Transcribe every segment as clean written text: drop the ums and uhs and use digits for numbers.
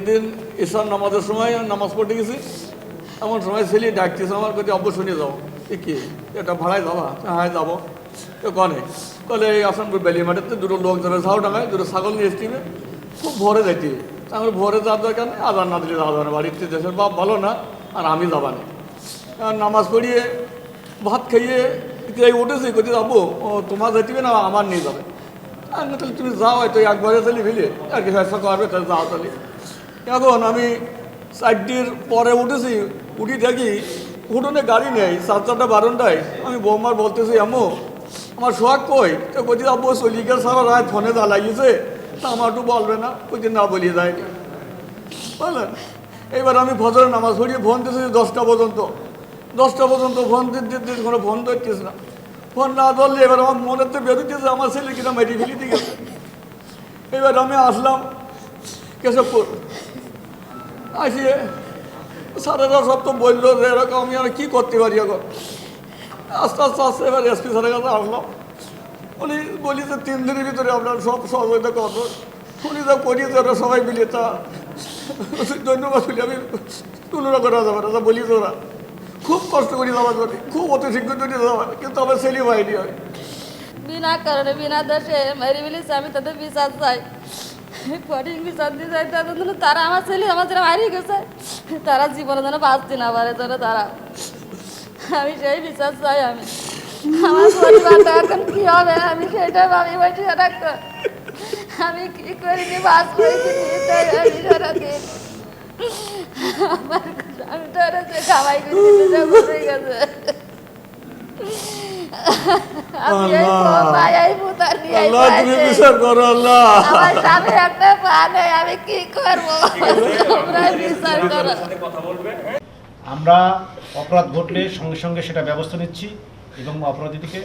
একদিন ঈশার নামাজের সময় নামাজ পড়তে গেছি, এমন সময় ছেলে ডাকতেছে আমার কাছে, অব্য শুনে যাও। কি এটা ভাড়ায় যাবা? হ্যাঁ যাবো। তো কনে কলে এই আসানপুর বেলি মাঠেতে দুটো লোক ধরে ঝাউ ডাঙায়, দুটো ছাগল নিয়ে এসছি, খুব ভোরে যাইতে। তারপরে ভোরে যাওয়ার দরকার নেই, আদার না দিলে যাওয়া যাবে না, বাড়িতে দেশের বাপ ভালো না, আর আমি যাবা না। নামাজ পড়িয়ে ভাত খাইয়ে এই উঠেছি, কোথায় যাবো? ও তোমার যাইতে না, আমার নিয়ে যাবে। আমি তাহলে তুমি যাও, হয়তো একবারে চালি ফেলে আর কি ফেসা করবে, তাহলে যাও তাহলে। এখন আমি 4টির পরে উঠেছি, উঠি দেখি উঠোনে গাড়ি নেই, 7টা 12টায়। আমি বৌমার বলতেছি, আম্মু আমার সোহাগ কই? তো বলছি আব্বু চলিকে সারা রাত ফোনে জ্বালাইছে, তা আমার একটু বলবে না? বলছি না, বলিয়ে যায়নি, বুঝলেন। এবার আমি ফজরের নামাজ পড়িয়ে ফোন দিতেছি 10টা পর্যন্ত। 10টা পর্যন্ত ফোন দিতে কোনো ফোন ধরতিস না। ফোন না ধরলে এবার আমার মনের তো বেরোতেছে আমার ছেলে কিনা মেটি ফেলি দিয়ে গেছে। এবার আমি আসলাম কেশবপুর, আসিয়ে স্যারেরা সব তো বললো যে এরকম, আমি আর কী করতে পারি এখন। আস্তে আস্তে আস্তে এবার এসপি স্যারের কাছে আসলাম। উনি বলি যে 3 দিনের ভিতরে আপনার সব সহযোগিতা করবো। উনি যা করিয়েছে ওরা সবাই মিলিয়ে, তা ধন্যবাদ বলি আমি তুলনা করা যাবে না, তা বলি তো ওরা খুব কষ্ট করি যাওয়ার জন্য, খুব অতি শীঘ্র জন্য যাওয়ার, কিন্তু আমার ছেলে হয়নি। হয় বিনা কারণে বিনা দোষে মেরে ফেলেছে, আমি তাদের বিচার চাই, কঠিন বিচার দিয়ে চাই তাদের জন্য। তারা আমার ছেলে আমার যেন হারিয়ে গেছে, তারা জীবনে যেন বাঁচতে না পারে যেন তারা, আমি সেই বিচার চাই। আমি আমার পরিবারটা এখন কী হবে আমি সেটা ভাবি বসে রাখতো, আমি কী করিনি বাঁচবো আমি সারাদিন আমার আমি ধরেছে খাওয়াই করতে ঘুরে গেছে। আমরা অপরাধ ঘটলে সঙ্গে সঙ্গে সেটা ব্যবস্থা নিচ্ছি এবং অপরাধীকে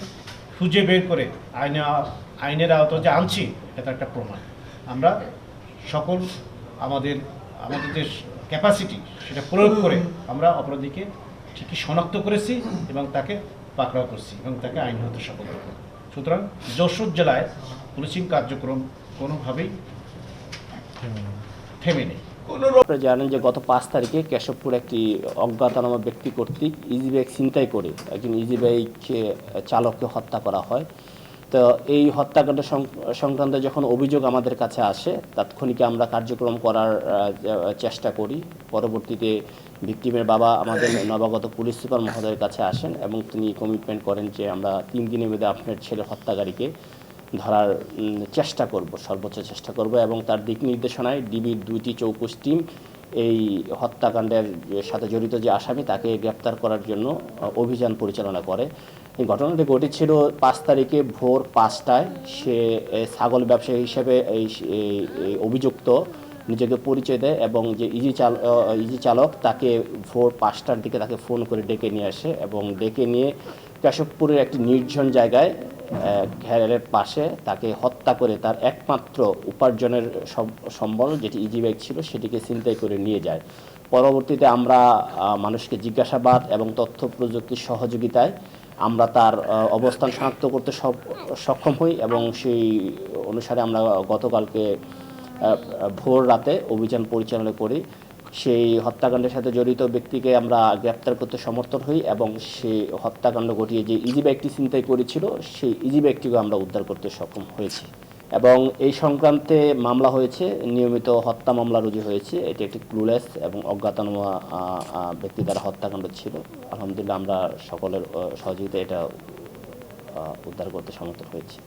খুঁজে বের করে আইনের আওতায় যে আনছি, এটা একটা প্রমাণ। আমরা সকল আমাদের যে ক্যাপাসিটি সেটা প্রয়োগ করে আমরা অপরাধীকে ঠিকই শনাক্ত করেছি এবং তাকে পাকড়াও করছি এবং তাকে আইন হতে সফল করব। সুতরাং যশোর জেলায় পুলিশিং কার্যক্রম কোনোভাবেই থেমে নেই। আপনারা জানেন যে গত 5 তারিখে কেশবপুর একটি অজ্ঞাতনামা ব্যক্তি কর্তৃক ইজি বাইক ছিনতাই করে একজন ইজি বাইক চালককে হত্যা করা হয়। তো এই হত্যাকাণ্ড সংক্রান্ত যখন অভিযোগ আমাদের কাছে আসে, তাৎক্ষণিক আমরা কার্যক্রম করার চেষ্টা করি। পরবর্তীতে ভিকটিমের বাবা আমাদের নবাগত পুলিশ সুপার মহোদয়ের কাছে আসেন এবং তিনি কমিটমেন্ট করেন যে আমরা 3 দিনের মধ্যে আপনার ছেলে হত্যাকারীকে ধরার চেষ্টা করব, সর্বোচ্চ চেষ্টা করব। এবং তার দিক নির্দেশনায় ডিবির 2টি চৌকস টিম এই হত্যাকাণ্ডের সাথে জড়িত যে আসামি তাকে গ্রেপ্তার করার জন্য অভিযান পরিচালনা করে। এই ঘটনাটি ঘটেছিল 5 তারিখে ভোর 5টায়। সে ছাগল ব্যবসায়ী হিসেবে এই অভিযুক্ত নিজেকে পরিচয় দেয় এবং যে ইজি চালক তাকে ভোর 5টার দিকে তাকে ফোন করে ডেকে নিয়ে আসে এবং ডেকে নিয়ে কেশবপুরের একটি নির্জন জায়গায় ঘেরের পাশে তাকে হত্যা করে তার একমাত্র উপার্জনের সম্বল যেটি ইজি বাইক ছিল সেটিকে ছিনতাই করে নিয়ে যায়। পরবর্তীতে আমরা মানুষকে জিজ্ঞাসাবাদ এবং তথ্য প্রযুক্তির সহযোগিতায় আমরা তার অবস্থান শনাক্ত করতে সক্ষম হই এবং সেই অনুসারে আমরা গতকালকে ভোর রাতে অভিযান পরিচালনা করি। সেই হত্যাকাণ্ডের সাথে জড়িত ব্যক্তিকে আমরা গ্রেপ্তার করতে সমর্থন হই এবং সেই হত্যাকাণ্ড ঘটিয়ে যে ইজি বাইকটি ছিনতাই করেছিল সেই ইজি বাইকটিকে আমরা উদ্ধার করতে সক্ষম হয়েছি এবং এই সংক্রান্তে মামলা হয়েছে, নিয়মিত হত্যা মামলা রুজু হয়েছে। এটি একটি ক্লুলেস এবং অজ্ঞাতনামা ব্যক্তি দ্বারা হত্যাকাণ্ড ছিল। আলহামদুলিল্লাহ আমরা সকলের সহযোগিতায় এটা উদ্ধার করতে সমর্থন হয়েছি।